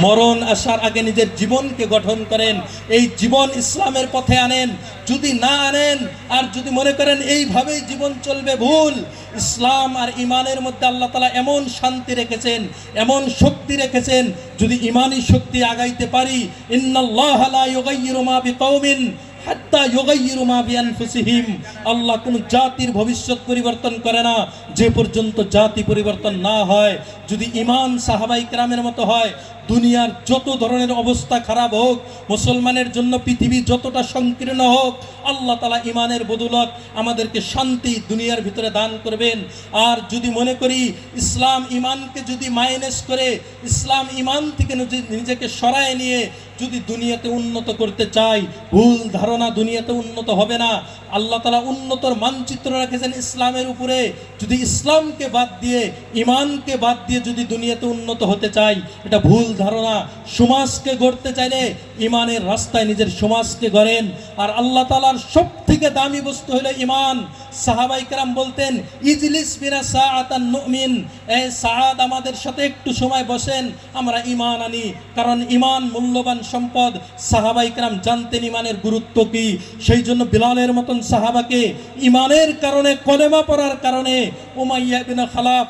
মরণ আসার আগে নিজের জীবনকে গঠন করেন, এই জীবন ইসলামের পথে আনেন। যদি না আনেন আর যদি মনে করেন এইভাবেই জীবন চলবে, ভুল। ইসলাম আর ইমানের মধ্যে আল্লাহ তাআলা এমন শান্তি রেখেছেন, এমন শক্তি রেখেছেন, যদি ইমানি শক্তি আগাইতে পারি, ইন্নাল্লাহা লা ইউগাইয়িরু মা বিকাওমিন হাত্তা ইউগাইয়িরু মা বিআনফুসিহিম। আল্লাহ কোন জাতির ভবিষ্যৎ পরিবর্তন করে না যে পর্যন্ত জাতি পরিবর্তন না হয়। যদি ইমান সাহাবাই কেরামের মতো হয়, দুনিয়ার যত ধরনের অবস্থা খারাপ হোক, মুসলমানের জন্য পৃথিবী যতটা সংকীর্ণ হোক, আল্লাহ তাআলা ইমানের বদৌলত আমাদেরকে শান্তি দুনিয়ার ভিতরে দান করবেন। আর যদি মনে করি ইসলাম ইমানকে যদি মাইনাস করে, ইসলাম ইমান থেকে নিজেকে সরায় নিয়ে যদি দুনিয়াতে উন্নত করতে চাই, ভুল ধারণা, দুনিয়াতে উন্নত হবে না। আল্লাহ তাআলা উন্নতর মানচিত্র রেখেছেন ইসলামের উপরে। যদি ইসলামকে বাদ দিয়ে, ইমানকে বাদ দিয়ে যদি দুনিয়াতে উন্নত হতে চাই, এটা ভুল ধারণা। সমাজকে গড়তে চাইলে ইমানের রাস্তায় নিজের সমাজকে গড়েন। আর আল্লাহ তাআলার সব থেকে দামি বস্তু হলো ইমান। সাহাবাই কেরাম বলতেন, ইজলিস বিনা সাআতান নুমিন, এই সাআদ আমাদের সাথে একটু সময় বসেন, আমরা ইমান আনি। কারণ ইমান মূল্যবান সম্পদ। সাহাবাই কেরাম জানতেন ইমানের গুরুত্ব কি। সেই জন্য বিলালের মতন সাহাবাকে ইমানের কারণে, কলেমা পড়ার কারণে উমাইয়া ইবনে খালাফ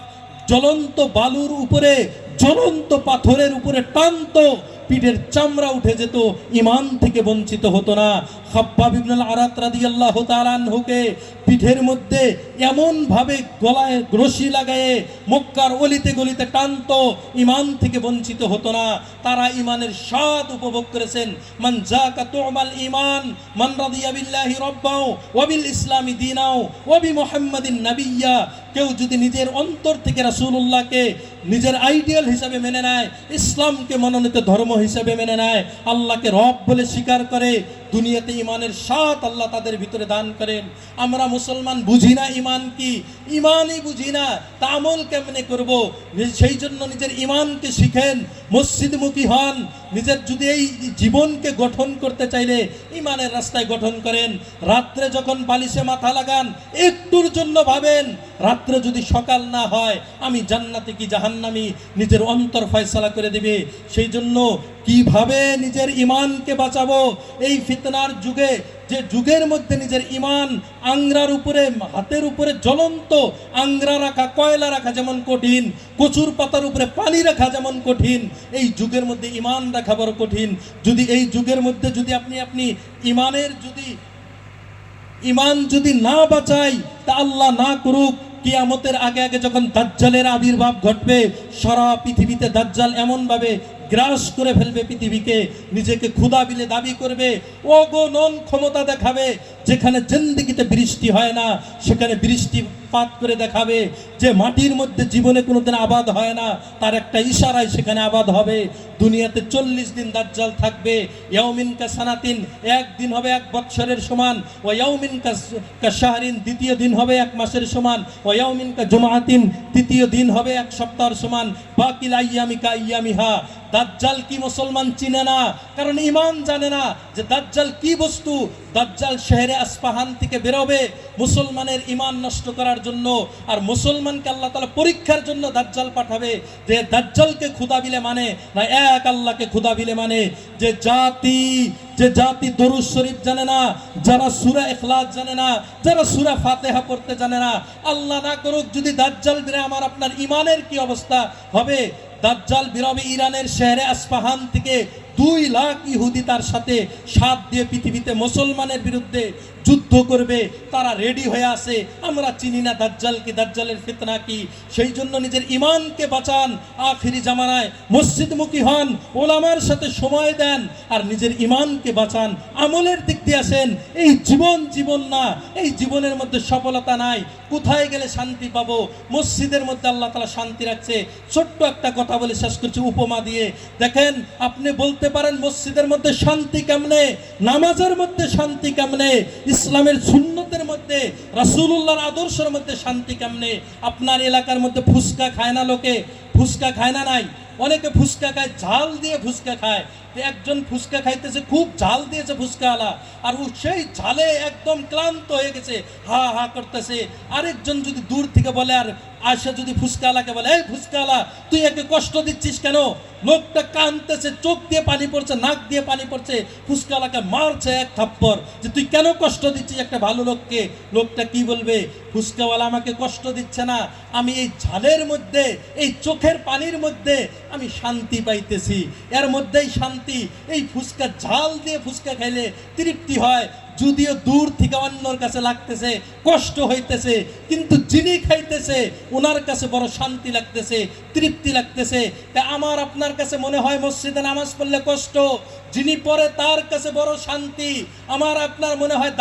জ্বলন্ত বালুর উপরে, জ্বলন্ত পাথরের উপরে টানতো, পিঠের চামড়া উঠে যেত, ইমান থেকে বঞ্চিত হতো না। খাব্বাব ইবনুল আরাত রাদিয়াল্লাহু তাআলা আনহুকে পিঠের মধ্যে এমন ভাবে গলায় রশি লাগায়ে মক্কার অলিতে গলিতে টানতো, ইমান থেকে বঞ্চিত হতো না। তারা ইমানের স্বাদ উপভোগ করেছেন। মান যাকা তুমাল ঈমান মান রাদিয়া বিল্লাহি রাব্বাও ওয়া বিল ইসলামি দীনাও ওয়া বি মুহাম্মাদিন নাবিয়্যা। কেউ যদি নিজের অন্তর থেকে রাসূলুল্লাহকে নিজের আইডিয়াল হিসাবে মেনে নেয়, ইসলামকে মনোনীত ধর্ম হিসাবে মেনে নেয়, আল্লাহকে রব বলে স্বীকার করে, দুনিয়াতে ইমানের স্বাদ আল্লাহ তাদের ভিতরে দান করেন। আমরা মুসলমান বুঝি না ইমান কি, ইমানই বুঝি না, তা আমল কেমনে করব? সেই জন্য নিজের ইমানকে শিখেন, মসজিদমুখী হন। নিজের যদি এই জীবনকে গঠন করতে চাইলে ইমানের রাস্তায় গঠন করেন। রাত্রে যখন বালিশে মাথা লাগান, একটুর জন্য ভাবেন, রাত্রে যদি সকাল না হয় আমি জান্নাতে কি জাহান্নামী, নিজের অন্তর ফয়সালা করে দিবে। সেই জন্য কিভাবে নিজের ইমানকে বাঁচাবো এই ফিতনার যুগে, যে যুগের মধ্যে নিজের ইমান আংরার উপরে, হাতের উপরে জ্বলন্ত আংরা রাখা, কয়লা রাখা যেমন কঠিন, কচুর পাতার উপরে পানি রাখা যেমন কঠিন, এই যুগের মধ্যে ইমান রাখা বড় কঠিন। যদি এই যুগের মধ্যে যদি আপনি ইমানের ইমান যদি না বাঁচাই, তা আল্লাহ না করুক, কিয়ামতের আগে আগে যখন দাজ্জালের আবির্ভাব ঘটবে, সারা পৃথিবীতে দাজ্জাল এমনভাবে গ্রাস করে ফেলবে পৃথিবীকে, নিজেকে খোদা বলে দাবি করবে, অগণন ক্ষমতা দেখাবে। যেখানে জিন্দেগিতে বৃষ্টি হয় না সেখানে বৃষ্টিপাত করে দেখাবে। যে মাটির মধ্যে জীবনে কোনোদিন আবাদ হয় না, তার একটা ইশারায় সেখানে আবাদ হবে। দুনিয়াতে 40 দিন দাজ্জাল থাকবে। ইয়াউমিন কা সানাতিন, একদিন হবে 1 বৎসরের সমান। ওয়া ইয়াউমিন কা শাহরিন, দ্বিতীয় দিন হবে 1 মাসের সমান। ওয়া ইয়াউমিন কা জুমআতিন, তৃতীয় দিন হবে 1 সপ্তাহের সমান। বাকিল আইয়ামি কা আইয়ামিহা। দাজ্জাল কি মুসলমান চিনে না, কারণ ইমান জানে না যে দাজ্জাল কি বস্তু। দাজ্জাল শহরে আসফাহান থেকে বেরোবে মুসলমানের ইমান নষ্ট করার জন্য। আর মুসলমানকে আল্লাহ তাআলা পরীক্ষার জন্য দাজ্জাল পাঠাবে, যে দাজ্জালকে খোদা বিলে মানে না এক আল্লাহকে খোদা বিলে মানে। যে জাতি দরুদ শরীফ জানে না, যারা সূরা ইখলাস জানে না, যারা সূরা ফাতিহা পড়তে জানে না, আল্লাহ না করুক যদি দাজ্জাল বেরে, আমার আপনার ইমানের কি অবস্থা হবে? দাজ্জাল বেরোবে ইরানের শহরে আসফাহান থেকে, 2 লাখ ইহুদি তার সাথে সাথ দিয়ে পৃথিবীতে মুসলমানের বিরুদ্ধে যুদ্ধ করবে। তারা রেডি হয়ে আসে। আমরা চিনি না দাজ্জাল কি, দাজ্জালের ফিতনা কি। সেই জন্য নিজের ইমানকে বাঁচান। আখিরি জামানায় মসজিদমুখী হন, ওলামার সাথে সময় দেন, আর নিজের ইমানকে বাঁচান। আমলের দিক দিয়ে আসেন। এই জীবন না, এই জীবনের মধ্যে সফলতা নাই। কোথায় গেলে শান্তি পাবো? মসজিদের মধ্যে আল্লাহ তাআলা শান্তি রাখছে। ছোট্ট একটা কথা বলে শেষ করছি উপমা দিয়ে। দেখেন, আপনি বলতে পারেন মসজিদের মধ্যে শান্তি কেমনে, নামাজের মধ্যে শান্তি কেমনে, ইসলামের সুন্নতের মধ্যে, রাসূলুল্লাহর আদর্শের মধ্যে শান্তি কেমনে? আপনার এলাকার মধ্যে ফুসকা খায় না লোকে? ফুসকা খায় না? নাই। অনেকে ফুসকা খায়, ঝাল দিয়ে ফুসকা খায়। একজন ফুসকা খাইতেছে, খুব ঝাল দিয়েছে ফুসকাওয়ালা, আর ও সেই ঝালে একদম ক্লান্ত হয়ে গেছে, হা হা করতেছে। আরেকজন যদি দূর থেকে বলে, আর আয়সা যদি ফুসকাওয়ালাকে বলে, এই ফুসকাওয়ালা তুই একে কষ্ট দিচ্ছিস কেন? লোকটা কাঁদতেছে, চোখ দিয়ে পানি পড়ছে, নাক দিয়ে পানি পড়ছে, ফুসকাওয়ালাকে মারছে এক থাপ্পড়, যে তুই কেন কষ্ট দিচ্ছিস একটা ভালো লোককে? লোকটা কি বলবে? ফুসকাওয়ালা আমাকে কষ্ট দিচ্ছে না, আমি এই ঝালের মধ্যে, এই চোখের পানির মধ্যে আমি শান্তি পাইতেছি, এর মধ্যেই শান্তি। এই ফুসকা ঝাল দিয়ে ফুসকা খাইলে তৃপ্তি হয়, যদিও দূর থেকে অন্যর কাছে লাগতেছে, কষ্ট হইতেছে, কিন্তু যিনি খাইতেছে ওনার কাছে বড় শান্তি লাগতেছে, তৃপ্তি লাগতেছে। তা আমার আপনার কাছে মনে হয় মসজিদে নামাজ পড়লে কষ্ট, যিনি পড়ে তার কাছে বড় শান্তি। আমার আপনার মনে হয়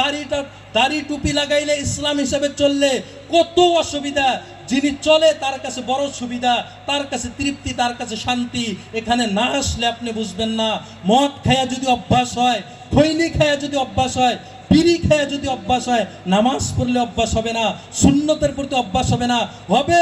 দাড়ি টুপি লাগাইলে ইসলাম হিসেবে চললে কত অসুবিধা, যিনি চলে তার কাছে বড় সুবিধা, তার কাছে তৃপ্তি, তার কাছে শান্তি। এখানে না আসলে আপনি বুঝবেন না। মদ খায়া যদি অভ্যাস হয়, খৈনি খায়া যদি অভ্যাস হয়, বিড়ি খায়া যদি অভ্যাস হয়, নামাজ পড়লে অভ্যাস হবে না, সুন্নতের প্রতি অভ্যাস হবে না। হবে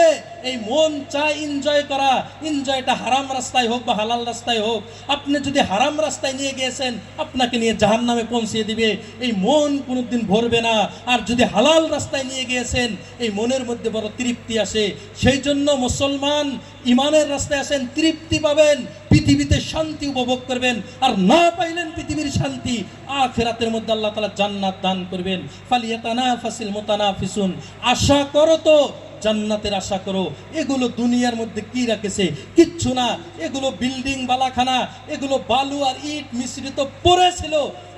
এই মন চায় এনজয় করা, এনজয়টা হারাম রাস্তায় হোক বা হালাল রাস্তায় হোক। আপনি যদি হারাম রাস্তায় নিয়ে গিয়েছেন, আপনাকে নিয়ে জাহান্নামে পৌঁছিয়ে দিবে, এই মন কোনোদিন ভরবে না। আর যদি হালাল রাস্তায় নিয়ে গিয়েছেন, এই মনের মধ্যে বড় তৃপ্তি আসে। সেই জন্য মুসলমান ইমানের রাস্তায় আসেন, তৃপ্তি পাবেন, পৃথিবীতে শান্তি উপভোগ করবেন। আর না পাইলেন পৃথিবীর শান্তি, আখিরাতের মধ্যে আল্লাহ তাআলা জান্নাত দান করবেন। ফালিয়াতানাফাসিল মুতানাফিসুন, আশা করো তো, জান্নাতের আশা করো। এগুলো দুনিয়ার মধ্যে কি রাখেছে? কিচ্ছু না। এগুলো বিল্ডিং বালাখানা, এগুলো বালু আর ইট মিশ্রিত পড়েছিল,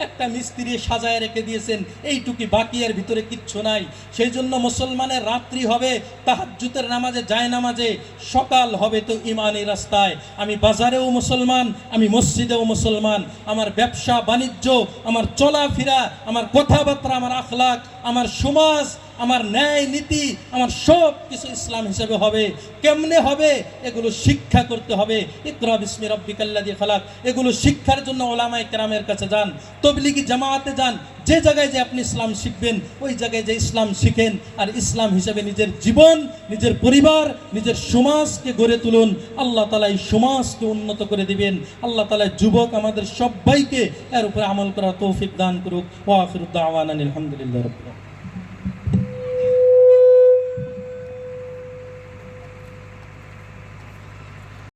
একটা মিস্ত্রি সাজায় রেখে দিয়েছেন, এইটুকি, বাকি এর ভিতরে কিচ্ছু নাই। সেই জন্য মুসলমানের রাত্রি হবে তাহাজ্জুদের নামাজে, যায় নামাজে, সকাল হবে তো ইমানি রাস্তায়। আমি বাজারেও মুসলমান, আমি মসজিদেও মুসলমান। আমার ব্যবসা বাণিজ্য, আমার চলাফেরা, আমার কথাবার্তা, আমার আখলাক, আমার সমাজ, আমার ন্যায় নীতি, আমার সব কিছু ইসলাম হিসেবে হবে। কেমনে হবে? এগুলো শিক্ষা করতে হবে। ইকরা বিসমি রাব্বিকাল্লাযী খালাক, এগুলো শিক্ষার জন্য ওলামায়ে কেরামের কাছে যান, তবলিগি জামাতে যান। যে জায়গায় যে আপনি ইসলাম শিখবেন, ওই জায়গায় যে ইসলাম শিখেন, আর ইসলাম হিসেবে নিজের জীবন, নিজের পরিবার, নিজের সমাজকে গড়ে তুলুন। আল্লাহ তাআলা এই সমাজকে উন্নত করে দিবেন। আল্লাহ তাআলা যুবক আমাদের সবাইকে এর উপরে আমল করার তৌফিক দান করুক। ওয়া আখিরু দাওয়ানা আলহামদুলিল্লাহি রাব্বিল আলামিন।